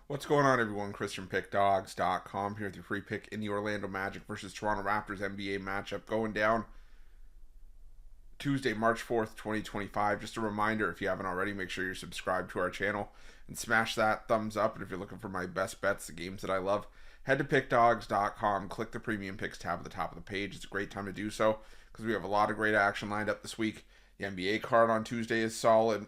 What's going on, everyone? Chris from Pickdawgz.com here with your free pick in the Orlando Magic versus Toronto Raptors NBA matchup going down Tuesday, March 4th, 2025. Just a reminder, if you haven't already, make sure you're subscribed to our channel and smash that thumbs up. And if you're looking for my best bets, the games that I love, head to Pickdawgz.com, click the Premium Picks tab at the top of the page. It's a great time to do so because we have a lot of great action lined up this week. The NBA card on Tuesday is solid.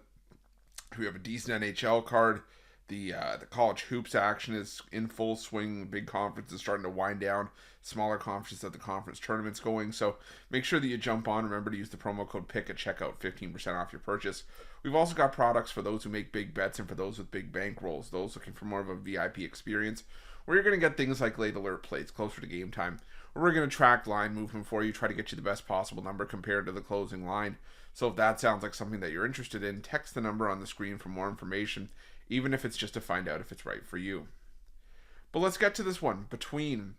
We have a decent NHL card. The college hoops action is in full swing. Big conference is starting to wind down. Smaller conferences at the conference tournament's going. So make sure that you jump on. Remember to use the promo code PICK at checkout, 15% off your purchase. We've also got products for those who make big bets and for those with big bankrolls. Those looking for more of a VIP experience, where you're going to get things like late alert plates closer to game time. Where we're going to track line movement for you, try to get you the best possible number compared to the closing line. So if that sounds like something that you're interested in, text the number on the screen for more information, even if it's just to find out if it's right for you. But let's get to this one between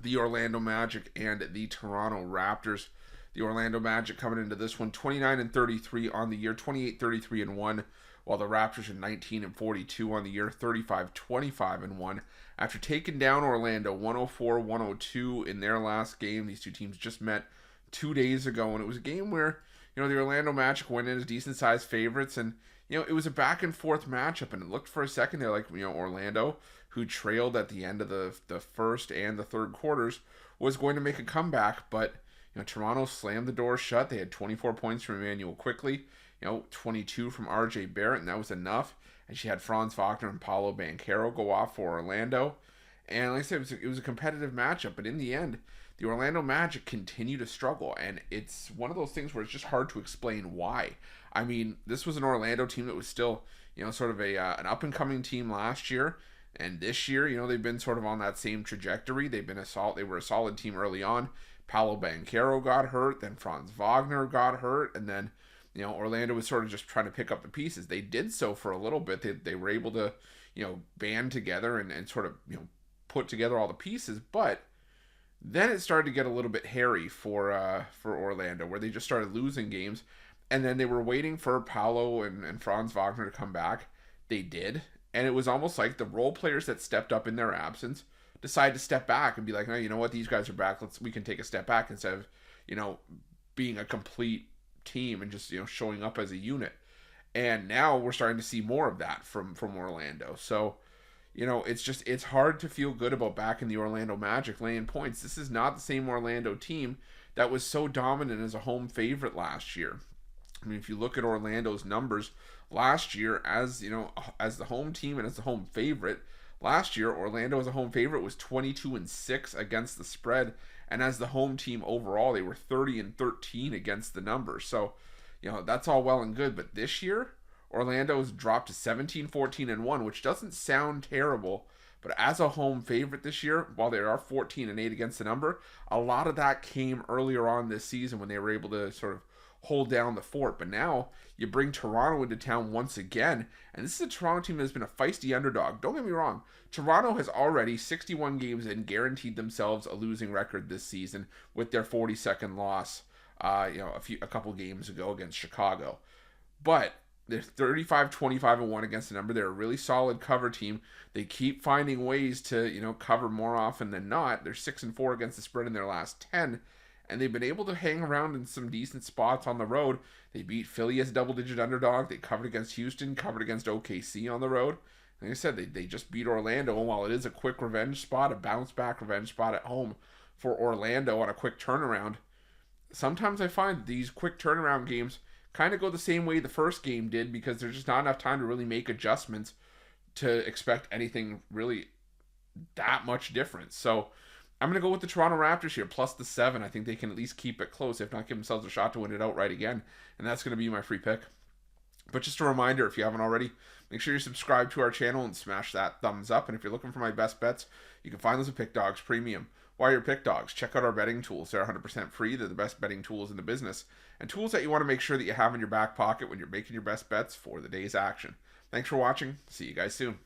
the Orlando Magic and the Toronto Raptors. The Orlando Magic coming into this one 29-33 on the year, 28-33-1, while the Raptors are 19-42 on the year, 35-25-1. After taking down Orlando 104-102 in their last game, these two teams just met 2 days ago, and it was a game where the Orlando Magic went in as decent-sized favorites, and it was a back-and-forth matchup, and it looked for a second there like, Orlando, who trailed at the end of the first and the third quarters, was going to make a comeback, but, Toronto slammed the door shut. They had 24 points from Emmanuel Quickly, 22 from R.J. Barrett, and that was enough, and she had Franz Wagner and Paolo Banchero go off for Orlando, and like I said, it was a competitive matchup, but in the end, the Orlando Magic continue to struggle, and it's one of those things where it's just hard to explain why. I mean, this was an Orlando team that was still, sort of an up-and-coming team last year, and this year, they've been sort of on that same trajectory. They were a solid team early on. Paolo Banchero got hurt, then Franz Wagner got hurt, and then, Orlando was sort of just trying to pick up the pieces. They did so for a little bit. They were able to, band together and sort of, put together all the pieces, but then it started to get a little bit hairy for Orlando, where they just started losing games, and then they were waiting for Paolo and Franz Wagner to come back. They did, and it was almost like the role players that stepped up in their absence decided to step back and be like, no, you know what, these guys are back. We can take a step back instead of being a complete team and just showing up as a unit. And now we're starting to see more of that from Orlando. So it's hard to feel good about backing the Orlando Magic laying points. This is not the same Orlando team that was so dominant as a home favorite last year. I mean, if you look at Orlando's numbers last year as the home team and as the home favorite, last year Orlando as a home favorite was 22-6 against the spread, and as the home team overall, they were 30-13 against the numbers. So, that's all well and good, but this year Orlando's dropped to 17-14-1, which doesn't sound terrible, but as a home favorite this year, while they are 14-8 against the number, a lot of that came earlier on this season when they were able to sort of hold down the fort. But now you bring Toronto into town once again, and this is a Toronto team that has been a feisty underdog. Don't get me wrong, Toronto has already 61 games in guaranteed themselves a losing record this season with their 42nd loss a couple games ago against Chicago. But they're 35-25-1 against the number. They're a really solid cover team. They keep finding ways to, cover more often than not. They're 6-4 against the spread in their last 10, and they've been able to hang around in some decent spots on the road. They beat Philly as a double-digit underdog. They covered against Houston, covered against OKC on the road. Like I said, they just beat Orlando, and while it is a quick revenge spot, a bounce-back revenge spot at home for Orlando on a quick turnaround, sometimes I find these quick turnaround games kind of go the same way the first game did, because there's just not enough time to really make adjustments to expect anything really that much different. So I'm going to go with the Toronto Raptors here, plus the 7. I think they can at least keep it close, if not give themselves a shot to win it outright again, and that's going to be my free pick. But just a reminder, if you haven't already, make sure you're subscribed to our channel and smash that thumbs up. And if you're looking for my best bets, you can find those at Pick Dawgz Premium. While you're Pick Dawgz, check out our betting tools. They're 100% free. They're the best betting tools in the business, and tools that you want to make sure that you have in your back pocket when you're making your best bets for the day's action. Thanks for watching. See you guys soon.